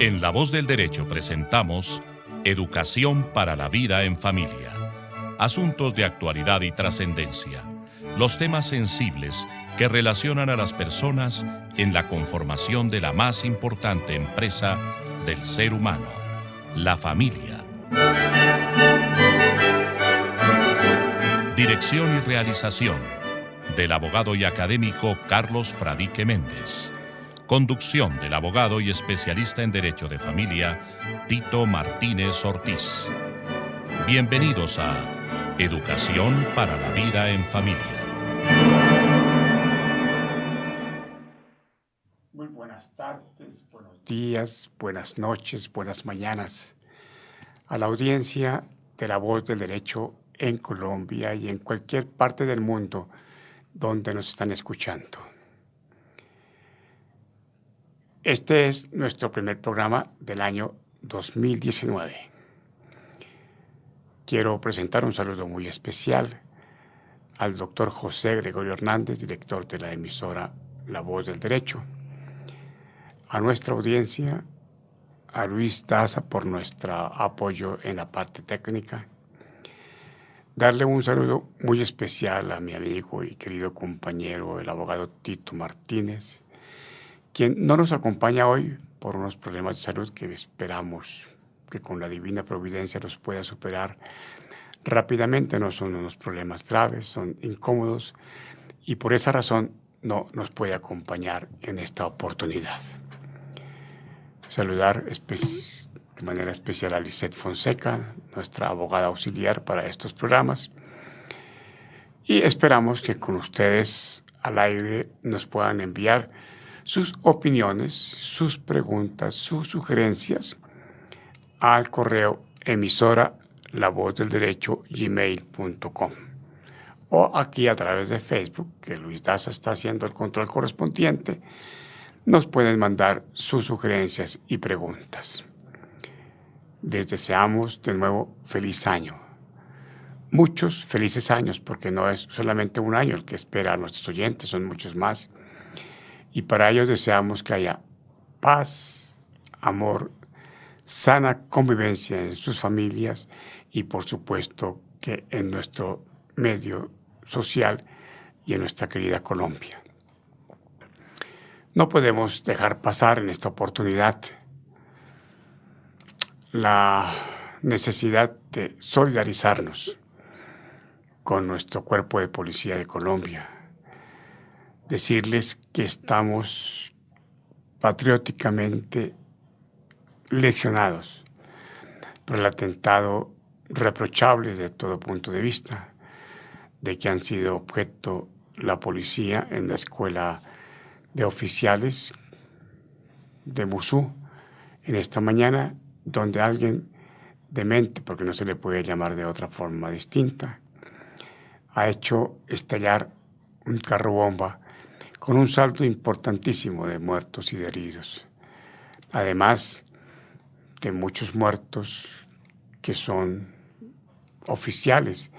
En La Voz del Derecho presentamos Educación para la Vida en Familia. Asuntos de actualidad y trascendencia. Los temas sensibles que relacionan a las personas en la conformación de la más importante empresa del ser humano, la familia. Dirección y realización del abogado y académico Carlos Fradique Méndez. Conducción del abogado y especialista en Derecho de Familia, Tito Martínez Ortiz. Bienvenidos a Educación para la Vida en Familia. Muy buenas tardes, buenos días, buenas noches, buenas mañanas a la audiencia de La Voz del Derecho en Colombia y en cualquier parte del mundo donde nos están escuchando. Este es nuestro primer programa del año 2019. Quiero presentar un saludo muy especial al doctor José Gregorio Hernández, director de la emisora La Voz del Derecho, a nuestra audiencia, a Luis Daza por nuestro apoyo en la parte técnica, darle un saludo muy especial a mi amigo y querido compañero, el abogado Tito Martínez, quien no nos acompaña hoy por unos problemas de salud que esperamos que con la divina providencia los pueda superar rápidamente. No son unos problemas graves, son incómodos y por esa razón no nos puede acompañar en esta oportunidad. Saludar de manera especial a Lisette Fonseca, nuestra abogada auxiliar para estos programas, y esperamos que con ustedes al aire nos puedan enviar sus opiniones, sus preguntas, sus sugerencias al correo emisora lavozdelderecho@gmail.com o aquí a través de Facebook, que Luis Daza está haciendo el control correspondiente, nos pueden mandar sus sugerencias y preguntas. Les deseamos de nuevo feliz año. Muchos felices años, porque no es solamente un año el que espera a nuestros oyentes, son muchos más. Y para ellos deseamos que haya paz, amor, sana convivencia en sus familias y, por supuesto, que en nuestro medio social y en nuestra querida Colombia. No podemos dejar pasar en esta oportunidad la necesidad de solidarizarnos con nuestro cuerpo de policía de Colombia. Decirles que estamos patrióticamente lesionados por el atentado reprochable de todo punto de vista de que han sido objeto la policía en la escuela de oficiales de Mosú en esta mañana, donde alguien demente, porque no se le puede llamar de otra forma distinta, ha hecho estallar un carro bomba con un saldo importantísimo de muertos y de heridos, además de muchos muertos que son oficiales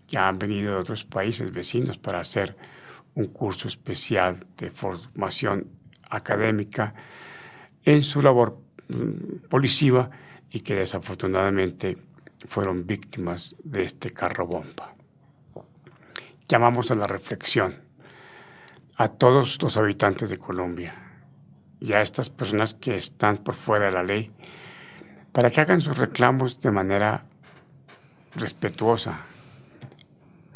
que han venido de otros países vecinos para hacer un curso especial de formación académica en su labor policiva y que desafortunadamente fueron víctimas de este carro bomba. Llamamos a la reflexión a todos los habitantes de Colombia y a estas personas que están por fuera de la ley para que hagan sus reclamos de manera respetuosa,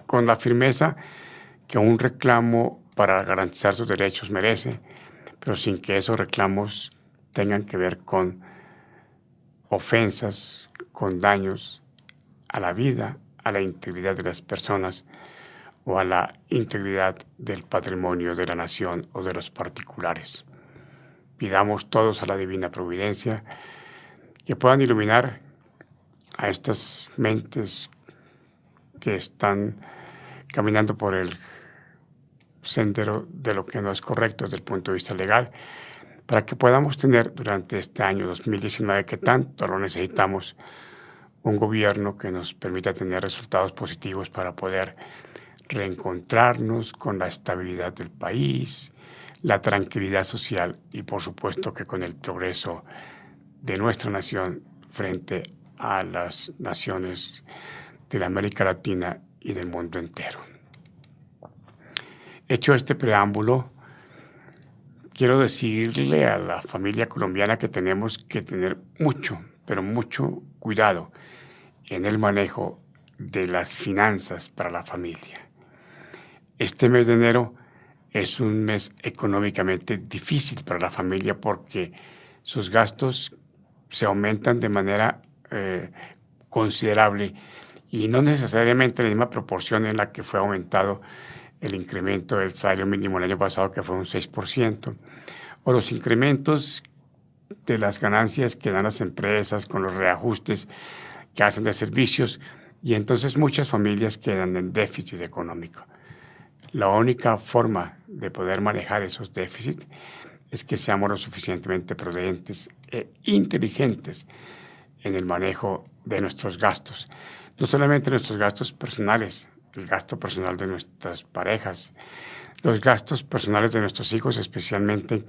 con la firmeza que un reclamo para garantizar sus derechos merece, pero sin que esos reclamos tengan que ver con ofensas, con daños a la vida, a la integridad de las personas o a la integridad del patrimonio de la nación o de los particulares. Pidamos todos a la divina providencia que puedan iluminar a estas mentes que están caminando por el sendero de lo que no es correcto desde el punto de vista legal, para que podamos tener durante este año 2019, que tanto lo necesitamos, un gobierno que nos permita tener resultados positivos para poder reencontrarnos con la estabilidad del país, la tranquilidad social y, por supuesto, que con el progreso de nuestra nación frente a las naciones de la América Latina y del mundo entero. Hecho este preámbulo, quiero decirle a la familia colombiana que tenemos que tener mucho, pero mucho cuidado en el manejo de las finanzas para la familia. Este mes de enero es un mes económicamente difícil para la familia porque sus gastos se aumentan de manera considerable y no necesariamente en la misma proporción en la que fue aumentado el incremento del salario mínimo el año pasado, que fue un 6%, o los incrementos de las ganancias que dan las empresas con los reajustes que hacen de servicios, y entonces muchas familias quedan en déficit económico. La única forma de poder manejar esos déficits es que seamos lo suficientemente prudentes e inteligentes en el manejo de nuestros gastos. No solamente nuestros gastos personales, el gasto personal de nuestras parejas, los gastos personales de nuestros hijos, especialmente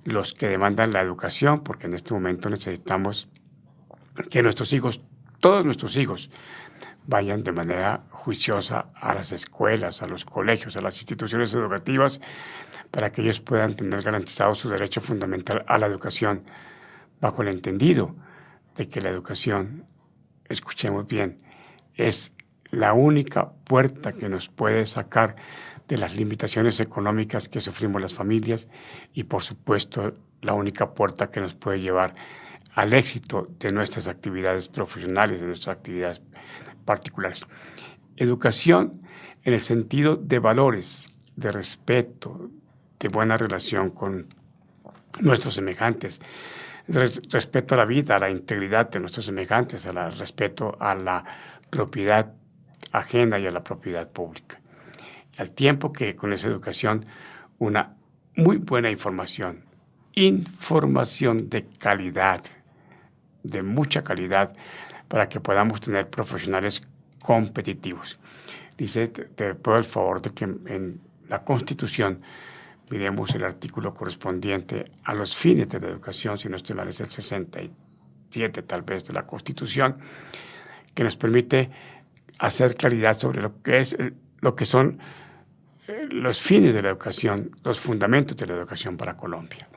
los que demandan la educación, porque en este momento necesitamos que nuestros hijos, todos nuestros hijos, vayan de manera juiciosa a las escuelas, a los colegios, a las instituciones educativas, para que ellos puedan tener garantizado su derecho fundamental a la educación, bajo el entendido de que la educación, escuchemos bien, es la única puerta que nos puede sacar de las limitaciones económicas que sufrimos las familias y, por supuesto, la única puerta que nos puede llevar al éxito de nuestras actividades profesionales, de nuestras actividades particulares. Educación en el sentido de valores, de respeto, de buena relación con nuestros semejantes, respeto a la vida, a la integridad de nuestros semejantes, respeto a la propiedad ajena y a la propiedad pública. Al tiempo que con esa educación, una muy buena información de calidad, de mucha calidad, para que podamos tener profesionales competitivos. Dice, te pido el favor de que en la Constitución miremos el artículo correspondiente a los fines de la educación, si no estoy mal es el 67 tal vez de la Constitución, que nos permite hacer claridad sobre lo que son los fines de la educación, los fundamentos de la educación para Colombia.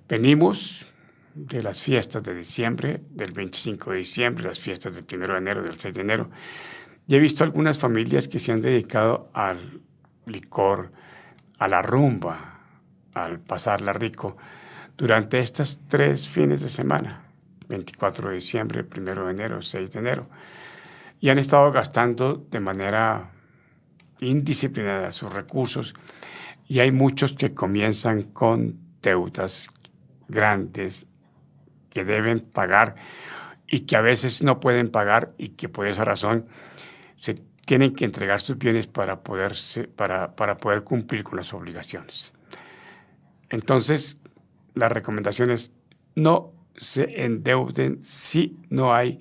Venimos de las fiestas de diciembre, del 25 de diciembre, las fiestas del 1 de enero, del 6 de enero, y he visto algunas familias que se han dedicado al licor, a la rumba, al pasarla rico, durante estos 3 fines de semana, 24 de diciembre, 1 de enero, 6 de enero, y han estado gastando de manera indisciplinada sus recursos, y hay muchos que comienzan con deudas grandes que deben pagar y que a veces no pueden pagar y que por esa razón se tienen que entregar sus bienes para poder cumplir con las obligaciones. Entonces, la recomendación es no se endeuden si no hay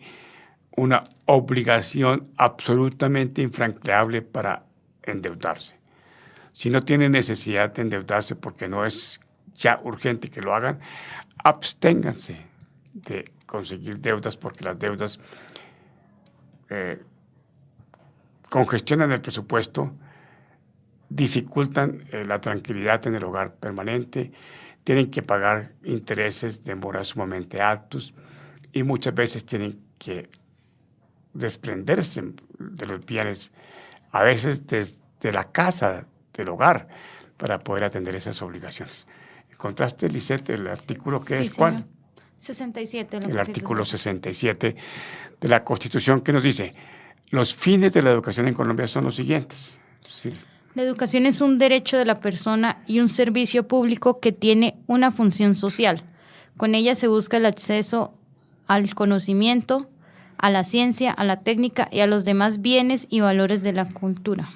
una obligación absolutamente infranqueable para endeudarse. Si no tienen necesidad de endeudarse porque no es ya urgente que lo hagan, absténganse de conseguir deudas porque las deudas congestionan el presupuesto, dificultan la tranquilidad en el hogar permanente, tienen que pagar intereses de mora sumamente altos y muchas veces tienen que desprenderse de los bienes, a veces desde la casa, del hogar, para poder atender esas obligaciones. ¿Encontraste, Lisette, el artículo que es cuál? 67. El artículo 67 de la Constitución, que nos dice, los fines de la educación en Colombia son los siguientes. Sí. La educación es un derecho de la persona y un servicio público que tiene una función social. Con ella se busca el acceso al conocimiento, a la ciencia, a la técnica y a los demás bienes y valores de la cultura.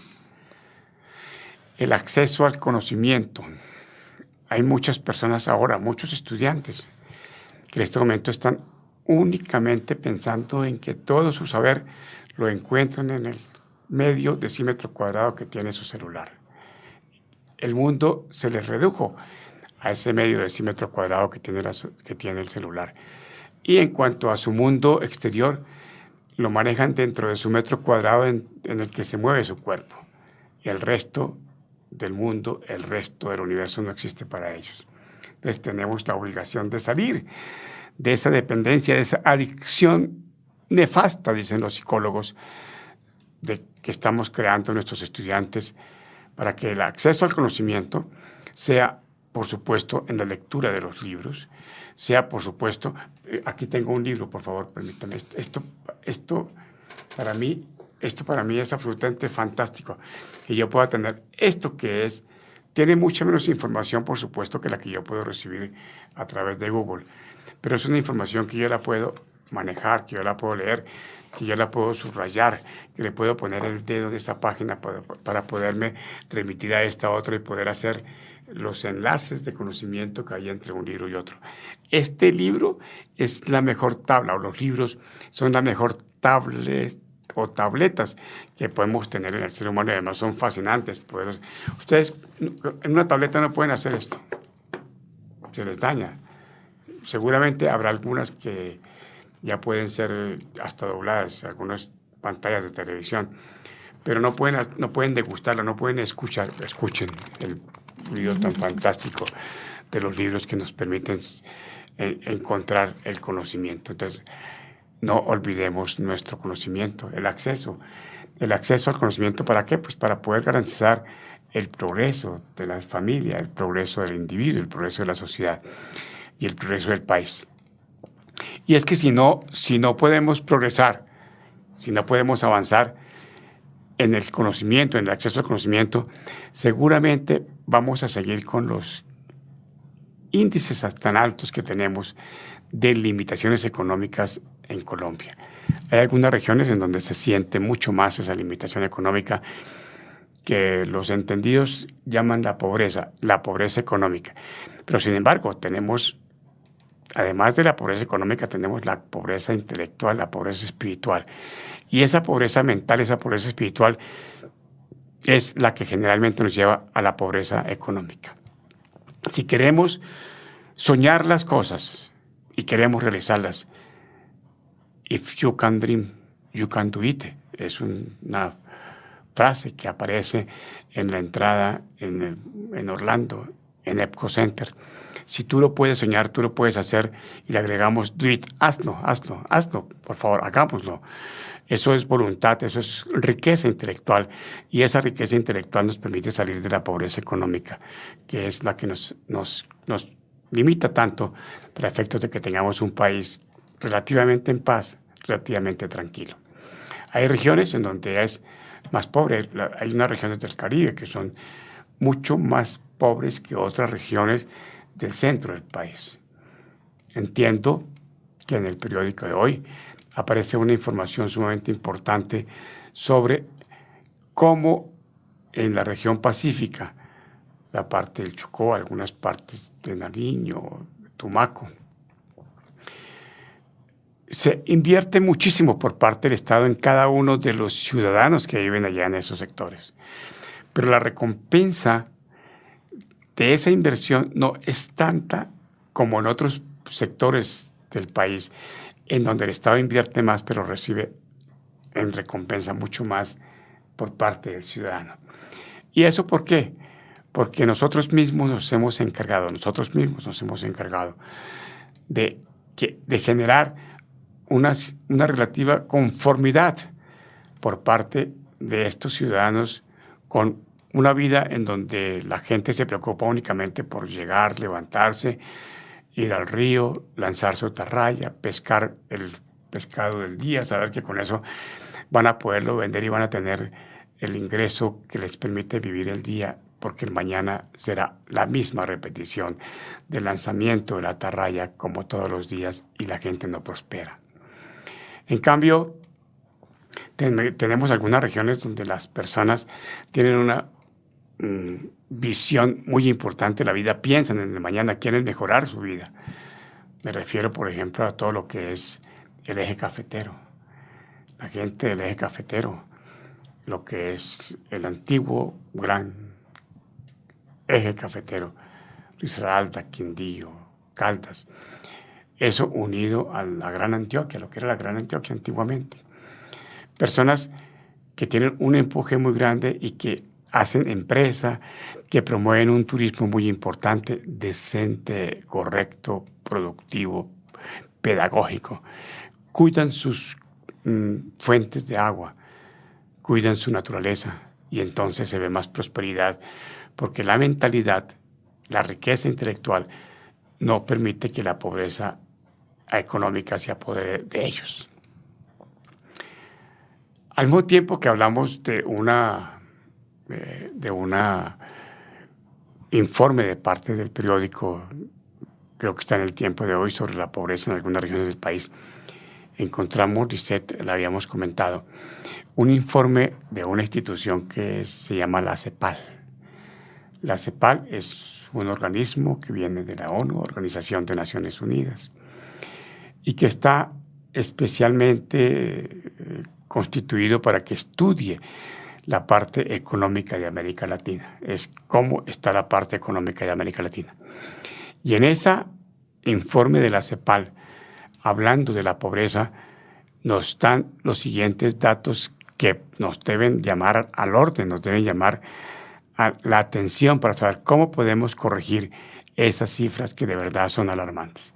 El acceso al conocimiento. Hay muchas personas ahora, muchos estudiantes, que en este momento están únicamente pensando en que todo su saber lo encuentran en el medio decímetro cuadrado que tiene su celular. El mundo se les redujo a ese medio decímetro cuadrado que tiene el celular. Y en cuanto a su mundo exterior, lo manejan dentro de su metro cuadrado en el que se mueve su cuerpo. Y el resto del mundo, el resto del universo no existe para ellos. Entonces tenemos la obligación de salir de esa dependencia, de esa adicción nefasta, dicen los psicólogos, de que estamos creando nuestros estudiantes para que el acceso al conocimiento sea, por supuesto, en la lectura de los libros, sea, por supuesto, aquí tengo un libro, por favor, permítame, esto para mí es absolutamente fantástico, que yo pueda tener esto tiene mucha menos información, por supuesto, que la que yo puedo recibir a través de Google, pero es una información que yo la puedo manejar, que yo la puedo leer, que yo la puedo subrayar, que le puedo poner el dedo de esta página para poderme remitir a esta otra y poder hacer los enlaces de conocimiento que hay entre un libro y otro. Este libro es la mejor tabla, o los libros son la mejor tablet o tabletas que podemos tener en el ser humano, y además son fascinantes. Ustedes en una tableta no pueden hacer esto, se les daña. Seguramente habrá algunas que ya pueden ser hasta dobladas, algunas pantallas de televisión, pero no pueden degustarla, no pueden escuchar. Escuchen el libro tan fantástico de los libros que nos permiten encontrar el conocimiento. Entonces, no olvidemos nuestro conocimiento, el acceso al conocimiento. ¿Para qué? Pues para poder garantizar el progreso de la familia, el progreso del individuo, el progreso de la sociedad y el progreso del país. Y es que si no podemos progresar, si no podemos avanzar en el conocimiento, en el acceso al conocimiento, seguramente vamos a seguir con los índices tan altos que tenemos de limitaciones económicas en Colombia. Hay algunas regiones en donde se siente mucho más esa limitación económica, que los entendidos llaman la pobreza económica. Pero sin embargo, además de la pobreza económica, tenemos la pobreza intelectual, la pobreza espiritual. Y esa pobreza mental, esa pobreza espiritual, es la que generalmente nos lleva a la pobreza económica. Si queremos soñar las cosas y queremos realizarlas, if you can dream, you can do it. Es una frase que aparece en la entrada en Orlando, en Epco Center. Si tú lo puedes soñar, tú lo puedes hacer, y le agregamos do it, hazlo, por favor, hagámoslo. Eso es voluntad, eso es riqueza intelectual, y esa riqueza intelectual nos permite salir de la pobreza económica, que es la que nos limita tanto para efectos de que tengamos un país relativamente en paz, relativamente tranquilo. Hay regiones en donde es más pobre, hay unas regiones del Caribe que son mucho más pobres que otras regiones del centro del país. Entiendo que en el periódico de hoy aparece una información sumamente importante sobre cómo en la región pacífica, la parte del Chocó, algunas partes de Nariño, Tumaco, se invierte muchísimo por parte del Estado en cada uno de los ciudadanos que viven allá en esos sectores. Pero la recompensa de esa inversión no es tanta como en otros sectores del país, en donde el Estado invierte más, pero recibe en recompensa mucho más por parte del ciudadano. ¿Y eso por qué? Porque nosotros mismos nos hemos encargado de generar una relativa conformidad por parte de estos ciudadanos con una vida en donde la gente se preocupa únicamente por llegar, levantarse, ir al río, lanzar su atarraya, pescar el pescado del día, saber que con eso van a poderlo vender y van a tener el ingreso que les permite vivir el día, porque el mañana será la misma repetición del lanzamiento de la atarraya como todos los días, y la gente no prospera. En cambio, tenemos algunas regiones donde las personas tienen una visión muy importante de la vida, piensan en el mañana, quieren mejorar su vida. Me refiero, por ejemplo, a todo lo que es el eje cafetero. La gente del eje cafetero, lo que es el antiguo gran eje cafetero, Risaralda, Quindío, Caldas. Eso unido a la Gran Antioquia, lo que era la Gran Antioquia antiguamente. Personas que tienen un empuje muy grande y que hacen empresa, que promueven un turismo muy importante, decente, correcto, productivo, pedagógico. Cuidan sus fuentes de agua, cuidan su naturaleza y entonces se ve más prosperidad, porque la mentalidad, la riqueza intelectual no permite que la pobreza económica se apodere de ellos. Al mismo tiempo que hablamos de una informe de parte del periódico, creo que está en El Tiempo de hoy, sobre la pobreza en algunas regiones del país, encontramos, Lisette, la habíamos comentado, un informe de una institución que se llama la CEPAL. La CEPAL es un organismo que viene de la ONU, Organización de Naciones Unidas, y que está especialmente constituido para que estudie la parte económica de América Latina. Es cómo está la parte económica de América Latina. Y en ese informe de la CEPAL, hablando de la pobreza, nos dan los siguientes datos que nos deben llamar al orden, nos deben llamar a la atención para saber cómo podemos corregir esas cifras que de verdad son alarmantes.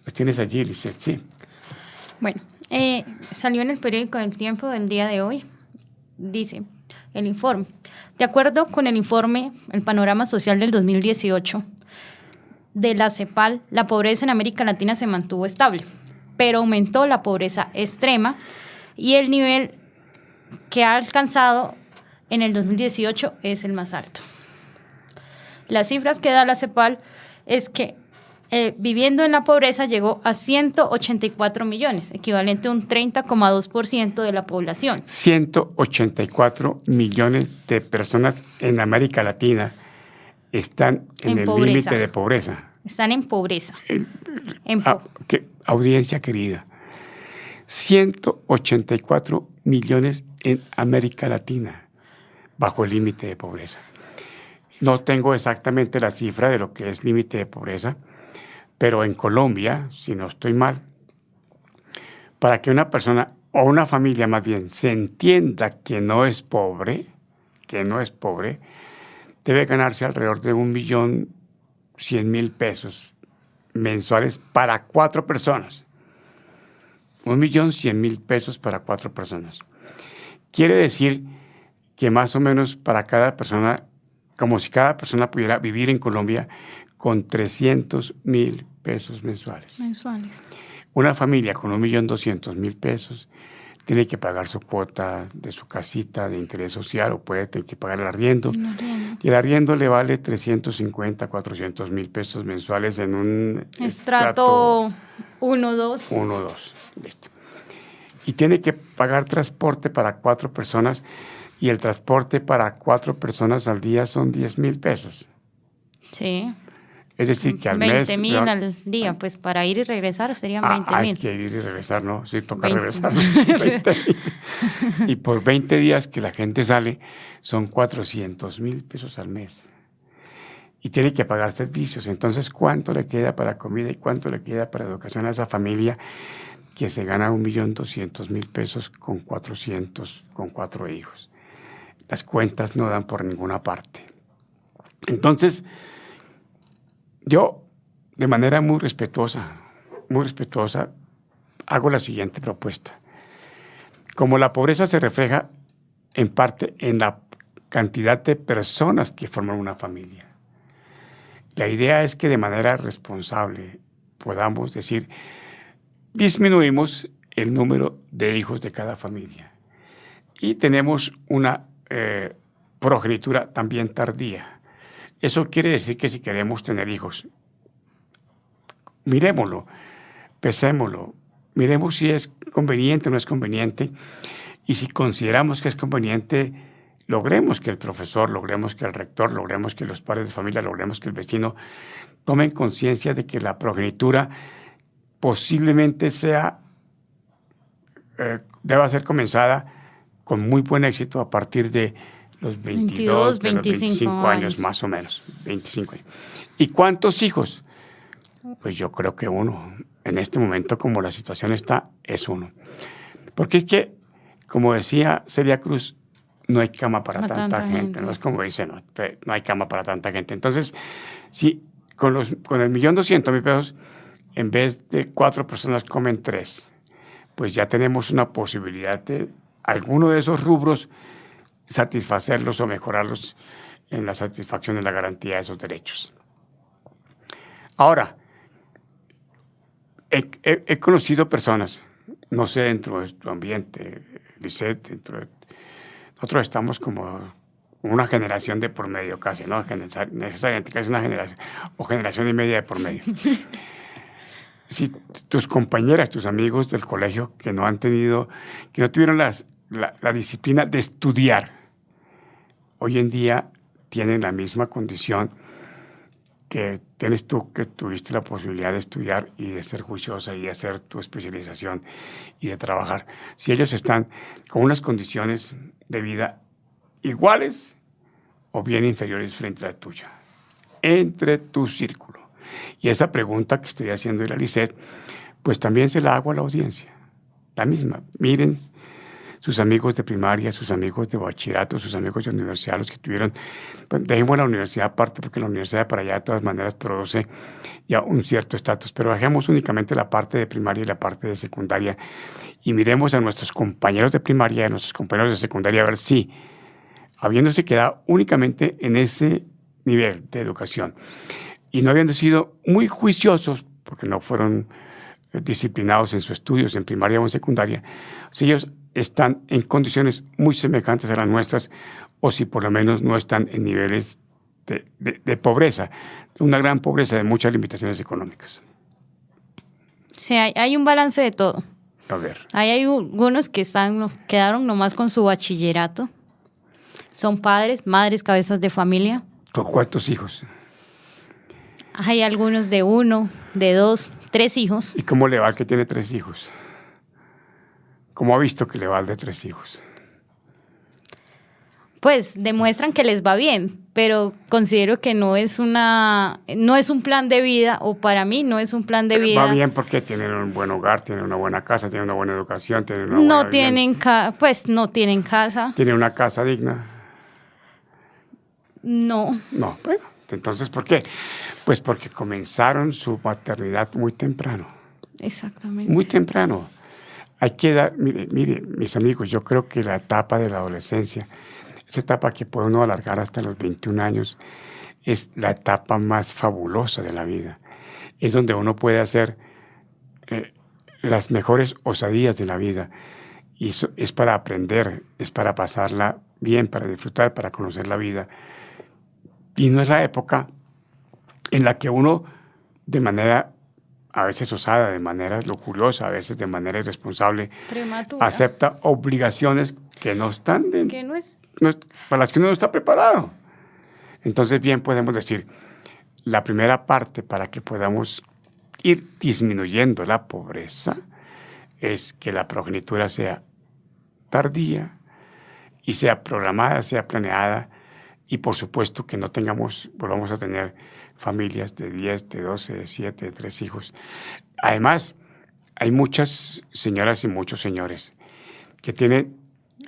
¿Las tienes allí, Lisette? Sí. Bueno, salió en el periódico El Tiempo del día de hoy. Dice el informe: de acuerdo con el informe El Panorama Social del 2018 de la CEPAL, la pobreza en América Latina se mantuvo estable, pero aumentó la pobreza extrema y el nivel que ha alcanzado en el 2018 es el más alto. Las cifras que da la CEPAL es que viviendo en la pobreza llegó a 184 millones, equivalente a un 30,2% de la población. 184 millones de personas en América Latina están en el límite de pobreza. Están en pobreza. Audiencia querida, 184 millones en América Latina bajo el límite de pobreza. No tengo exactamente la cifra de lo que es límite de pobreza, pero en Colombia, si no estoy mal, para que una persona o una familia más bien se entienda que no es pobre, debe ganarse alrededor de 1.100.000 pesos mensuales para 4 personas. 1.100.000 pesos para 4 personas. Quiere decir que más o menos para cada persona, como si cada persona pudiera vivir en Colombia con 300.000 pesos mensuales. Una familia con 1.200.000 pesos tiene que pagar su cuota de su casita de interés social o puede tener que pagar el arriendo. Y el arriendo le vale 350, 400.000 pesos mensuales en un estrato 1, 2. 1, 2. Listo. Y tiene que pagar transporte para 4 personas y el transporte para 4 personas al día son 10.000 pesos. Sí. Es decir, que al mes... 20.000 al día, pues para ir y regresar serían 20.000. Hay que ir y regresar, ¿no? Sí, toca regresar. 20.000. Y por 20 días que la gente sale, son 400.000 pesos al mes. Y tiene que pagar servicios. Entonces, ¿cuánto le queda para comida y cuánto le queda para educación a esa familia que se gana 1.200.000 pesos con 4 hijos? Las cuentas no dan por ninguna parte. Entonces, yo, de manera muy respetuosa, hago la siguiente propuesta. Como la pobreza se refleja en parte en la cantidad de personas que forman una familia, la idea es que de manera responsable podamos decir, disminuimos el número de hijos de cada familia y tenemos una progenitura también tardía. Eso quiere decir que si queremos tener hijos, miremoslo, pesémoslo, miremos si es conveniente o no es conveniente, y si consideramos que es conveniente, logremos que el profesor, logremos que el rector, logremos que los padres de familia, logremos que el vecino tomen conciencia de que la progenitura posiblemente deba ser comenzada con muy buen éxito a partir de los 22, de los 25 años más o menos, 25 años. ¿Y cuántos hijos? Pues yo creo que uno. En este momento, como la situación está, es uno. Porque es que, como decía Celia Cruz, no hay cama para tanta gente. No es como dice, no hay cama para tanta gente. Entonces, si con el 1.200.000 pesos, en vez de 4 personas comen 3, pues ya tenemos una posibilidad de alguno de esos rubros satisfacerlos o mejorarlos en la satisfacción de la garantía de esos derechos. Ahora, he conocido personas, no sé, dentro de tu ambiente, Lisette, nosotros estamos como una generación de por medio casi, ¿no? Necesariamente casi una generación, o generación y media de por medio. Si tus compañeras, tus amigos del colegio que no tuvieron la disciplina de estudiar, hoy en día tienen la misma condición que tienes tú, que tuviste la posibilidad de estudiar y de ser juiciosa y de hacer tu especialización y de trabajar. Si ellos están con unas condiciones de vida iguales o bien inferiores frente a la tuya, entre tu círculo. Y esa pregunta que estoy haciendo a la Lisette, pues también se la hago a la audiencia, la misma. Miren sus amigos de primaria, sus amigos de bachillerato, sus amigos de universidad, los que tuvieron, pues dejemos la universidad aparte, porque la universidad para allá de todas maneras produce ya un cierto estatus, pero dejemos únicamente la parte de primaria y la parte de secundaria y miremos a nuestros compañeros de primaria y a nuestros compañeros de secundaria a ver si, habiéndose quedado únicamente en ese nivel de educación y no habiendo sido muy juiciosos, porque no fueron disciplinados en sus estudios en primaria o en secundaria, si ellos están en condiciones muy semejantes a las nuestras o si por lo menos no están en niveles de pobreza, una gran pobreza de muchas limitaciones económicas. Sí, hay un balance de todo. A ver. Hay algunos que quedaron nomás con su bachillerato. Son padres, madres, cabezas de familia. ¿Con cuántos hijos? Hay algunos de 1, de 2, 3 hijos. ¿Y cómo le va al que tiene 3 hijos? ¿Cómo ha visto que le va al de 3 hijos? Pues demuestran que les va bien, pero considero que no es un plan de vida, o para mí no es un plan de vida. Va bien porque tienen un buen hogar, tienen una buena casa, tienen una buena educación, tienen una no buena tienen no tienen casa. ¿Tienen una casa digna? No. No, bueno, entonces ¿por qué? Pues porque comenzaron su maternidad muy temprano. Exactamente. Muy temprano. Hay que dar, mire, mis amigos, yo creo que la etapa de la adolescencia, esa etapa que puede uno alargar hasta los 21 años, es la etapa más fabulosa de la vida. Es donde uno puede hacer las mejores osadías de la vida. Y eso es para aprender, es para pasarla bien, para disfrutar, para conocer la vida. Y no es la época en la que uno, de manera a veces osada, de manera lujuriosa, a veces de manera irresponsable, prematura, acepta obligaciones que no están para las que uno no está preparado. Entonces, bien podemos decir, la primera parte para que podamos ir disminuyendo la pobreza es que la progenitura sea tardía y sea programada, sea planeada, y por supuesto que no volvamos a tener familias de 10, de 12, de 7, de 3 hijos. Además, hay muchas señoras y muchos señores que tienen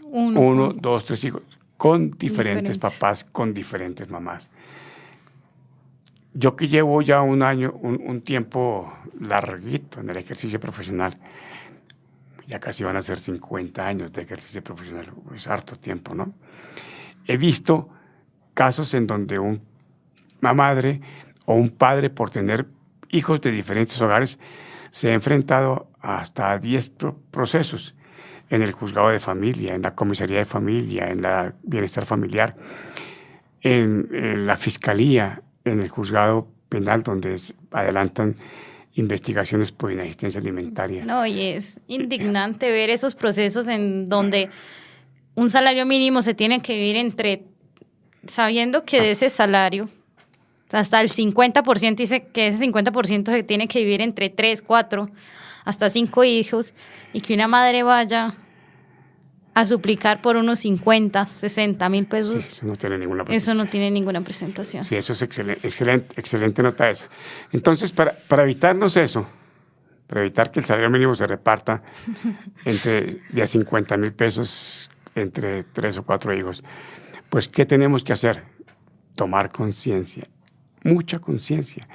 1, 2, 3 hijos con diferentes papás, con diferentes mamás. Yo que llevo ya un tiempo larguito en el ejercicio profesional, ya casi van a ser 50 años de ejercicio profesional, es harto tiempo, ¿no? He visto casos en donde una madre o un padre, por tener hijos de diferentes hogares, se ha enfrentado hasta 10 procesos en el juzgado de familia, en la comisaría de familia, en la bienestar familiar, en la fiscalía, en el juzgado penal, donde adelantan investigaciones por inexistencia alimentaria. No, y es indignante ver esos procesos en donde un salario mínimo se tiene que vivir sabiendo que de ese salario, hasta el 50%, dice que ese 50% se tiene que vivir entre 3, 4, hasta 5 hijos, y que una madre vaya a suplicar por unos 50, 60 mil pesos. Sí, eso no tiene ninguna presentación. Eso no tiene ninguna presentación. Sí, eso es excelente nota eso. Entonces, para evitarnos eso, para evitar que el salario mínimo se reparta entre de a 50 mil pesos entre 3 o 4 hijos, pues, ¿qué tenemos que hacer? Tomar conciencia, mucha conciencia,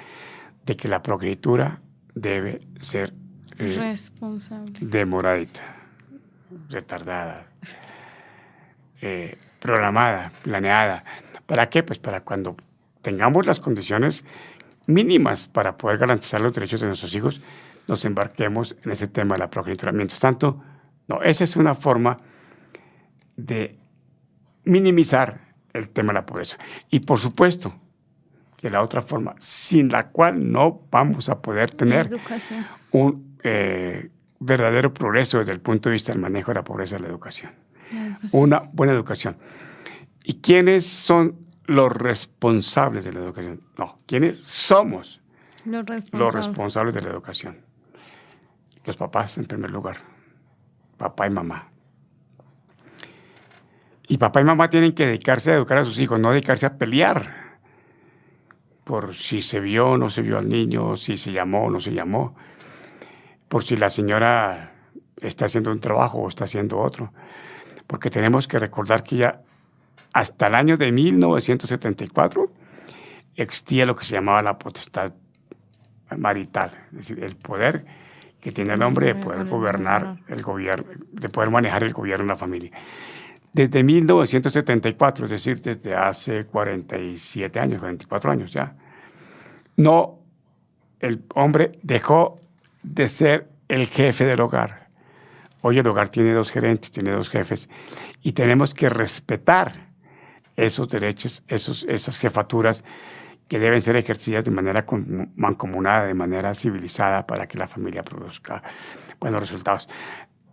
de que la progenitura debe ser responsable, demoradita, retardada, programada, planeada. ¿Para qué? Pues para cuando tengamos las condiciones mínimas para poder garantizar los derechos de nuestros hijos, nos embarquemos en ese tema de la progenitura. Mientras tanto, no, esa es una forma de minimizar el tema de la pobreza. Y por supuesto, que la otra forma, sin la cual no vamos a poder tener un verdadero progreso desde el punto de vista del manejo de la pobreza, la educación. Una buena educación. ¿Y quiénes son los responsables de la educación? No, ¿quiénes somos los responsables de la educación? Los papás, en primer lugar. Papá y mamá. Y papá y mamá tienen que dedicarse a educar a sus hijos, no dedicarse a pelear por si se vio o no se vio al niño, si se llamó o no se llamó, por si la señora está haciendo un trabajo o está haciendo otro. Porque tenemos que recordar que ya hasta el año de 1974 existía lo que se llamaba la potestad marital, es decir, el poder que tiene el hombre de poder gobernar el gobierno, de poder manejar el gobierno en la familia. Desde 1974, es decir, desde hace 47 años, 44 años ya, no, el hombre dejó de ser el jefe del hogar. Hoy el hogar tiene 2 gerentes, tiene 2 jefes, y tenemos que respetar esos derechos, esas jefaturas que deben ser ejercidas de manera mancomunada, de manera civilizada, para que la familia produzca buenos resultados.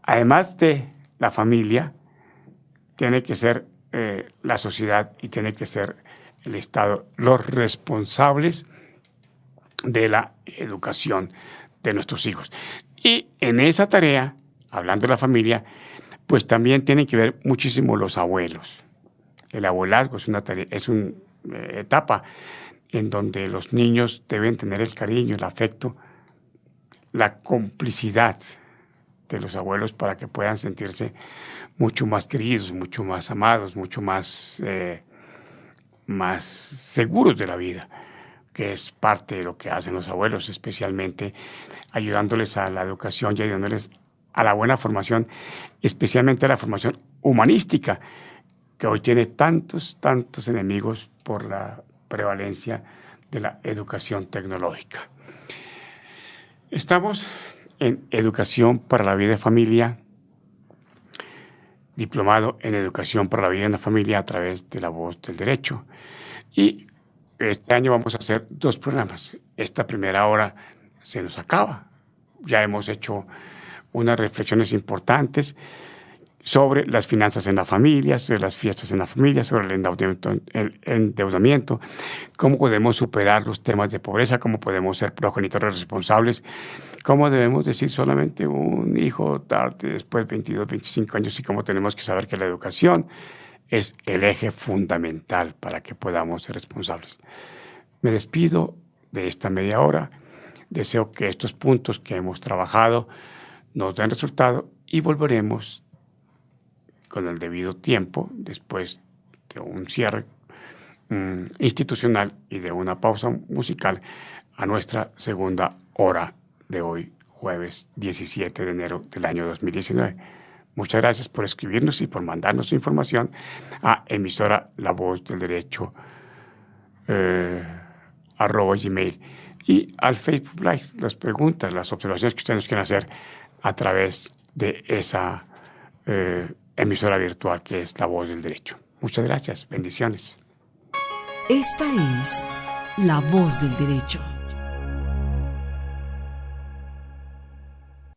Además de la familia, tiene que ser la sociedad y tiene que ser el Estado los responsables de la educación de nuestros hijos. Y en esa tarea, hablando de la familia, pues también tienen que ver muchísimo los abuelos. El abuelazgo es una tarea, es una etapa en donde los niños deben tener el cariño, el afecto, la complicidad de los abuelos para que puedan sentirse mucho más queridos, mucho más amados, mucho más seguros de la vida, que es parte de lo que hacen los abuelos, especialmente ayudándoles a la educación y ayudándoles a la buena formación, especialmente a la formación humanística, que hoy tiene tantos enemigos por la prevalencia de la educación tecnológica. Estamos en Educación para la Vida de Familia, diplomado en Educación para la Vida en la Familia a través de La Voz del Derecho. Y este año vamos a hacer 2 programas. Esta primera hora se nos acaba. Ya hemos hecho unas reflexiones importantes sobre las finanzas en la familia, sobre las fiestas en la familia, sobre el endeudamiento, cómo podemos superar los temas de pobreza, cómo podemos ser progenitores responsables, cómo debemos decir solamente un hijo tarde, después 22, 25 años, y cómo tenemos que saber que la educación es el eje fundamental para que podamos ser responsables. Me despido de esta media hora. Deseo que estos puntos que hemos trabajado nos den resultado y volveremos con el debido tiempo, después de un cierre institucional y de una pausa musical, a nuestra segunda hora de hoy, jueves 17 de enero del año 2019. Muchas gracias por escribirnos y por mandarnos su información a emisora La Voz del Derecho @gmail y al Facebook Live. Las preguntas, las observaciones que ustedes nos quieran hacer a través de esa emisora virtual que es La Voz del Derecho. Muchas gracias. Bendiciones. Esta es La Voz del Derecho.